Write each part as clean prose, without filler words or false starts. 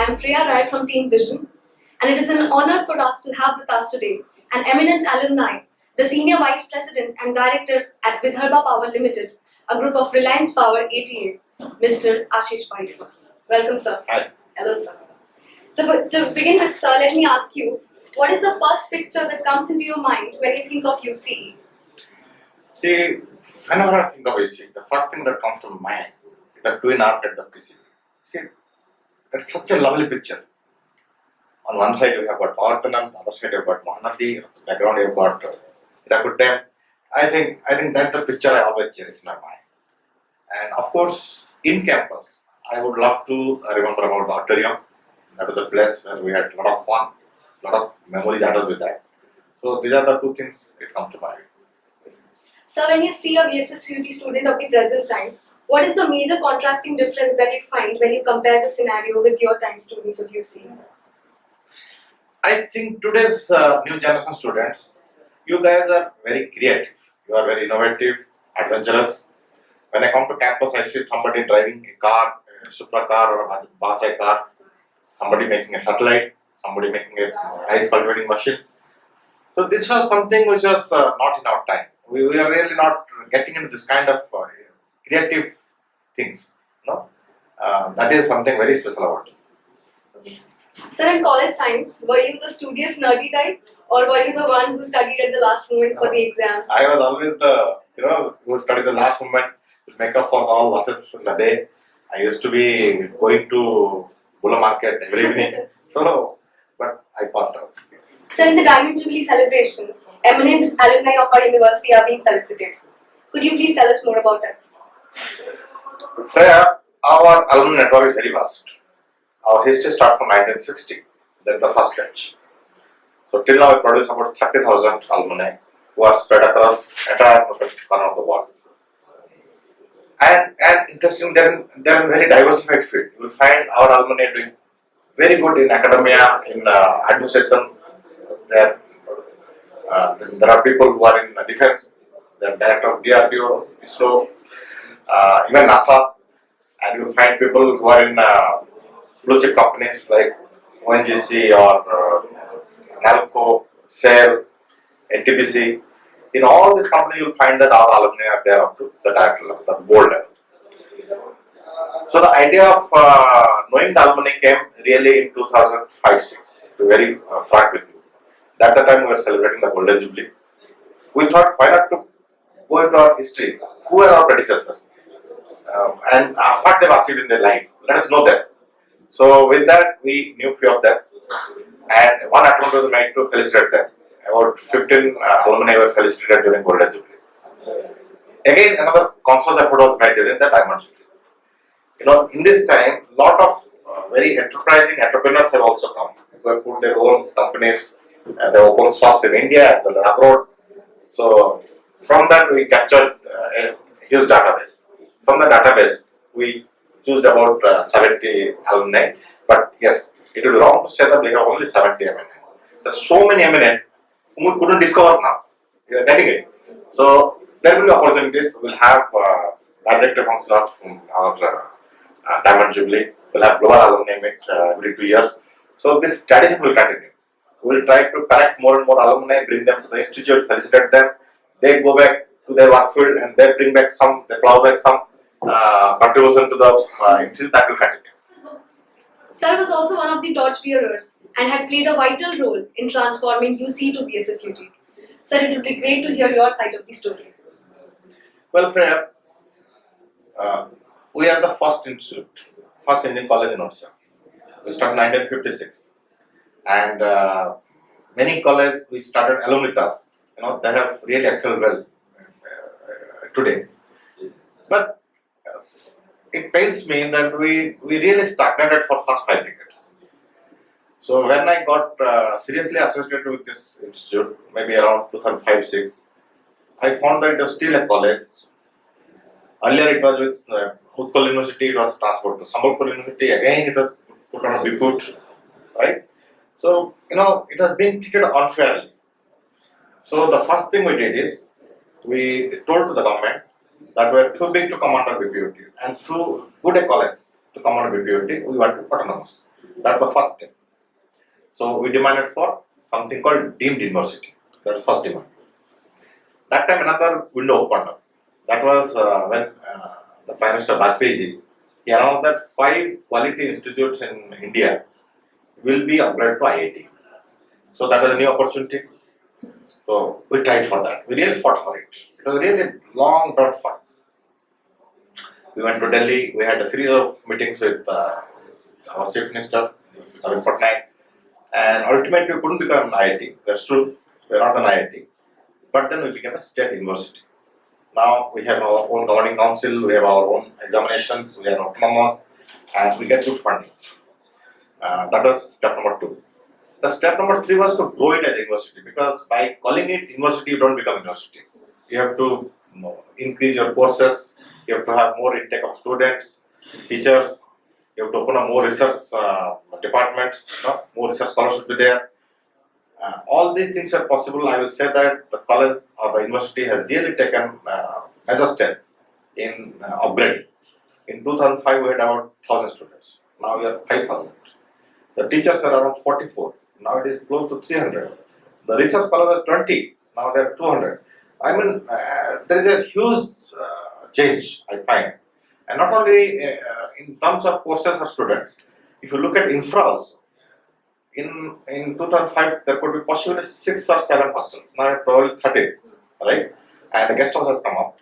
I am Freya Rai from Team Vision, and it is an honor for us to have with us today an eminent alumni, the Senior Vice President and Director at Vidarbha Power Limited, a group of Reliance Power 88, Mr. Ashesh Padhy, sir. Welcome, sir. Hi. Hello, sir. To begin with, sir, let me ask you, what is the first picture that comes into your mind when you think of UCE? See, whenever I think of UCE, the first thing that comes to mind is the twin arc at the PCB. See, that's such a lovely picture. On one side you have got Power Channel, on the other side you have got Mahanadi, on the background you have got Hirakud Dam. I think that's the picture I always cherish in my mind. And of course, in campus, I would love to remember about the auditorium. That was the place where we had a lot of fun, a lot of memories added with that. So these are the two things that come to mind. Sir, when you see a VSSUT student of the present time, what is the major contrasting difference that you find when you compare the scenario with your time students of UCE? I think today's new generation students, you guys are very creative. You are very innovative, adventurous. When I come to campus, I see somebody driving a car, a supercar or a Basai car, somebody making a satellite, somebody making a rice cultivating machine. So this was something which was not in our time. We are really not getting into this kind of creative things. No, that is something very special about it. Okay. Sir, in college times, were you the studious nerdy type, or were you the one who studied at the last moment for the exams? I was always the who studied the last moment to make up for all losses in the day. I used to be going to Bulla Market every evening. So, but I passed out. Sir, in the Diamond Jubilee celebration, eminent alumni of our university are being felicitated. Could you please tell us more about that? Freya, our alumni network is very vast. Our history starts from 1960. That's the first batch. So till now we produce about 30,000 alumni who are spread across entire corner of the world. And interesting, they're in very diversified field. You will find our alumni doing very good in academia, in administration. There are people who are in defense. They are director of DRDO, ISRO, even NASA. And you will find people who are in blue chip companies like ONGC or NALCO, SAIL, NTPC. In all these companies, you will find that our alumni are there up to the director level, the board level. So the idea of knowing the alumni came really in 2005-06, to be very frank with you. At that time, we were celebrating the Golden Jubilee. We thought, why not to go into our history? Who were our predecessors? And what they've achieved in their life. Let us know that. So with that, we knew few of them. And one attempt was made to felicitate them. About 15 alumni were felicitated during Golden Jubilee. Again, another conscious effort was made during the Diamond Jubilee. In this time, lot of very enterprising entrepreneurs have also come. Who have put their own companies, they opened shops in India as well as abroad. So from that, we captured a huge database. From the database, we choose about 70 alumni. But yes, it would be wrong to say that we have only 70 eminent. There are so many eminent whom we couldn't discover now. You are getting it. So there will be opportunities. We'll have director function of our Diamond Jubilee. We'll have global alumni meet every 2 years. So this tradition will continue. We will try to connect more and more alumni, bring them to the institute, felicitate them. They go back to their work field and they bring back some, they plow back some contribution to the institute that will continue. Sir was also one of the torchbearers and had played a vital role in transforming UC to VSSUT. Sir, it would be great to hear your side of the story. Well, Freya, we are the first institute, first engineering college in Odisha. We started in 1956. And many colleges we started along with us. They have really excelled well today. But it pains me that we really stagnated for first 5 decades. So when I got seriously associated with this institute, maybe around 2005-06, I found that it was still a college. Earlier it was with Utkal University, it was transferred to Sambalpur University, again it was put on a Vssut, right? So, it has been treated unfairly. So the first thing we did is, we told to the government that we are too big to come under BPUT and too good a college to come under BPUT, we want to autonomous. That's the first step. So we demanded for something called deemed university. That's the first demand. That time another window opened up. That was when the Prime Minister Vajpayee, he announced that 5 quality institutes in India will be upgraded to IIT. So that was a new opportunity. So we tried for that. We really fought for it. It was really a long term fight. We went to Delhi. We had a series of meetings with our Chief Minister, Navin Patnaik, and ultimately we couldn't become an IIT. That's true. We're not an IIT. But then we became a state university. Now we have our own governing council, we have our own examinations, we are autonomous, and we get good funding. That was step number 2. The step number 3 was to grow it as a university, because by calling it university, you don't become university. You have to increase your courses, you have to have more intake of students, teachers, you have to open up more research departments, more research scholars should be there. All these things are possible. I will say that the college or the university has really taken major step in upgrading. In 2005, we had about 1,000 students. Now we are 5,000. The teachers were around 44. Now it is close to 300. The research scholars are 20. Now they are 200. I mean, there is a huge change, I find. And not only in terms of courses or students, if you look at infra also, in 2005, there could be possibly 6 or 7 hostels. Now probably 30, right? And the guest house has come up,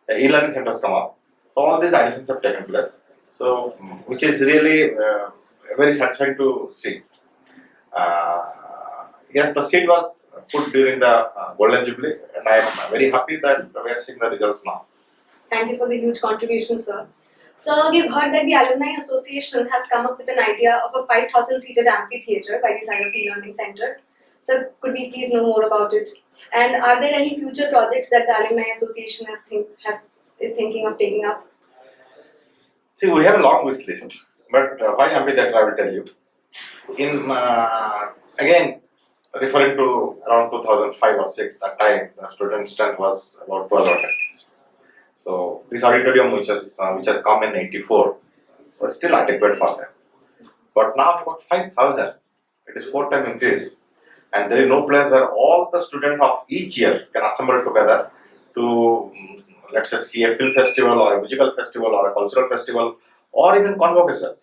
the e-learning centers come up. So all these additions have taken place. So, which is really very satisfying to see. Yes, the seed was put during the Golden Jubilee, and I am very happy that we are seeing the results now. Thank you for the huge contribution, sir. Sir, we've heard that the Alumni Association has come up with an idea of a 5,000-seated amphitheatre by the side of the e-learning center. Sir, could we please know more about it? And are there any future projects that the Alumni Association is thinking of taking up? See, we have a long wish list, but why amphitheatre I will tell you. In again, referring to around 2005 or 6, that time the student strength was about 1,200. So this auditorium which has come in '84 was still adequate for them. But now about 5,000. It is 4 times increase, and there is no place where all the students of each year can assemble together to let's say see a film festival or a musical festival or a cultural festival or even convocation.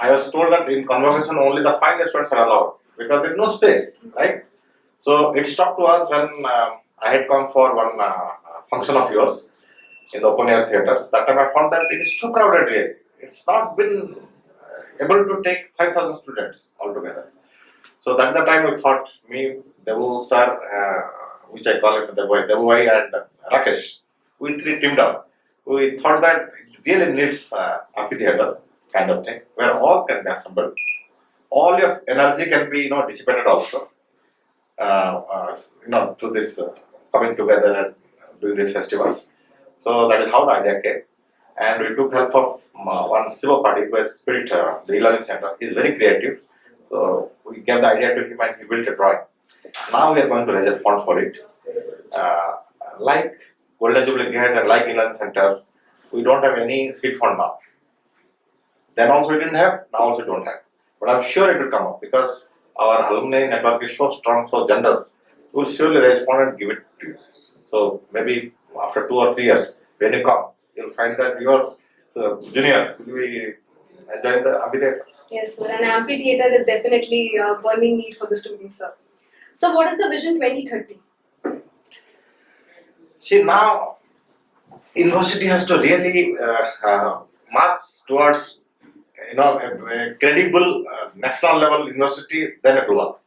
I was told that in convocation only the finest students are allowed because there is no space, right? So it struck to us when I had come for one function of yours in the open air theatre. That time I found that it is too crowded really. It's not been able to take 5,000 students altogether. So that's the time we thought, me, Devu sir, which I call him Devu Bhai and Rakesh, we 3 teamed up. We thought that it really needs amphitheatre kind of thing where all can be assembled. All your energy can be dissipated also. To this coming together and doing these festivals. So that is how the idea came. And we took help of one Padhy who has built the e-learning center. He is very creative. So we gave the idea to him and he built a drawing. Now we are going to raise a fund for it. Like Golden Jubilee Gate and like e-learning center, we don't have any seed fund now. Then also we didn't have, now also we don't have. But I'm sure it will come up because our alumni network is so strong, so generous. We will surely raise fund and give it to you. So maybe after 2 or 3 years, when you come, you'll find that your juniors will be enjoying the amphitheatre. Yes, sir. An amphitheatre is definitely a burning need for the students, sir. So, what is the Vision 2030? See, now university has to really march towards a credible national level university, then a global.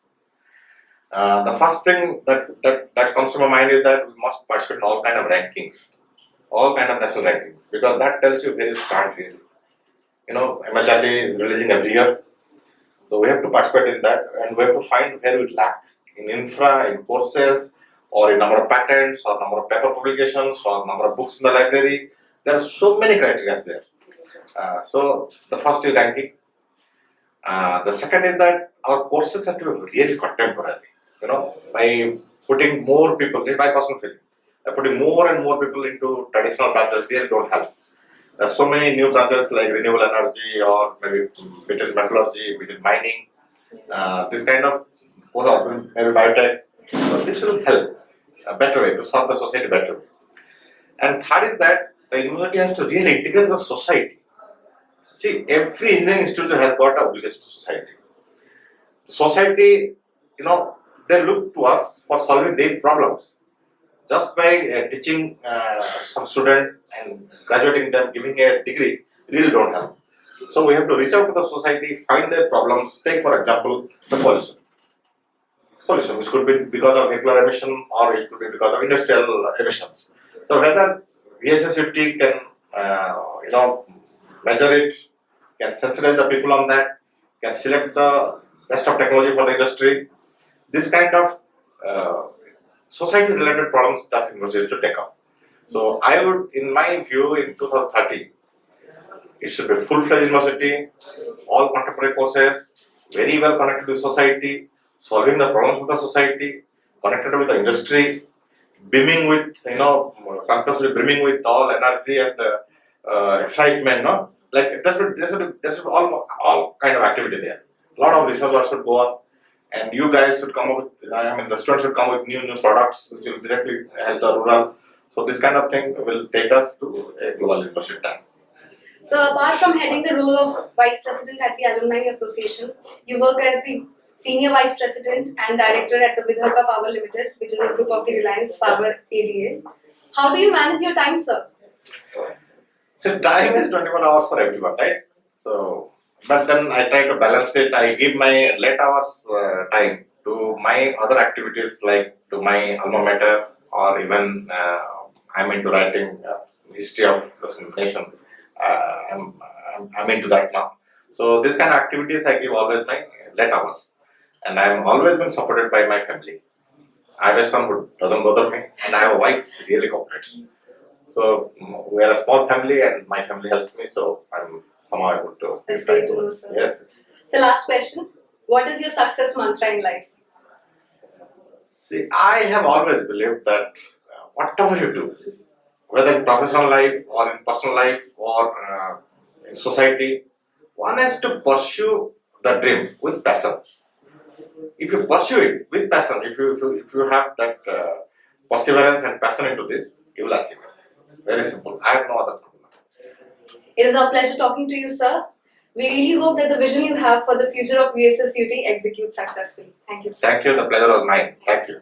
The first thing that comes to my mind is that we must participate in all kind of rankings, all kind of national rankings, because that tells you where you stand really. MHRD is releasing every year, so we have to participate in that, and we have to find where we lack in infra, in courses, or in number of patents, or number of paper publications, or number of books in the library. There are so many criteria there. So the first is ranking. The second is that our courses have to be really contemporary. By putting more people, this is my personal feeling, by putting more and more people into traditional branches really don't help. There are so many new branches like renewable energy or maybe bit in metallurgy, bit in mining, this kind of, or maybe biotech. So this will help a better way to serve the society better. And third is that the university has to really integrate the society. See, every engineering institute has got an obligation to society. The society, they look to us for solving their problems. Just by teaching some student and graduating them, giving a degree, really don't help. So we have to reach out to the society, find their problems. Take for example the pollution. Pollution, which could be because of vehicular emission or it could be because of industrial emissions. So whether VSSUT can, measure it, can sensitize the people on that, can select the best of technology for the industry. This kind of society-related problems that university is to take up. So I would, in my view, in 2030, it should be full-fledged university, all contemporary courses, very well connected to society, solving the problems of the society, connected with the industry, beaming with, campus will be brimming with all energy and excitement, no? Like there should be all kind of activity there. A lot of research work should go on, and you guys should come up with, the students should come with new products which will directly help the rural. So this kind of thing will take us to a global university time. So apart from heading the role of Vice President at the Alumni Association, you work as the Senior Vice President and Director at the Vidarbha Power Limited, which is a group of the Reliance Power ADA. How do you manage your time, sir? So time is 24 hours for everyone, right? So, but then I try to balance it. I give my late hours time to my other activities like to my alma mater, or even I'm into writing history of this nation. I'm into that now. So this kind of activities I give always my late hours, and I'm always been supported by my family. I have a son who doesn't bother me, and I have a wife who really cooperates. So we are a small family, and my family helps me. So I'm somehow able to. That's great to know, sir. Yes. So last question: what is your success mantra in life? See, I have always believed that whatever you do, whether in professional life or in personal life or in society, one has to pursue the dream with passion. If you pursue it with passion, if you have that perseverance and passion into this, you will achieve it. Very simple. I have no other problem. It is our pleasure talking to you, sir. We really hope that the vision you have for the future of VSSUT executes successfully. Thank you, sir. Thank you. The pleasure was mine. Thank you.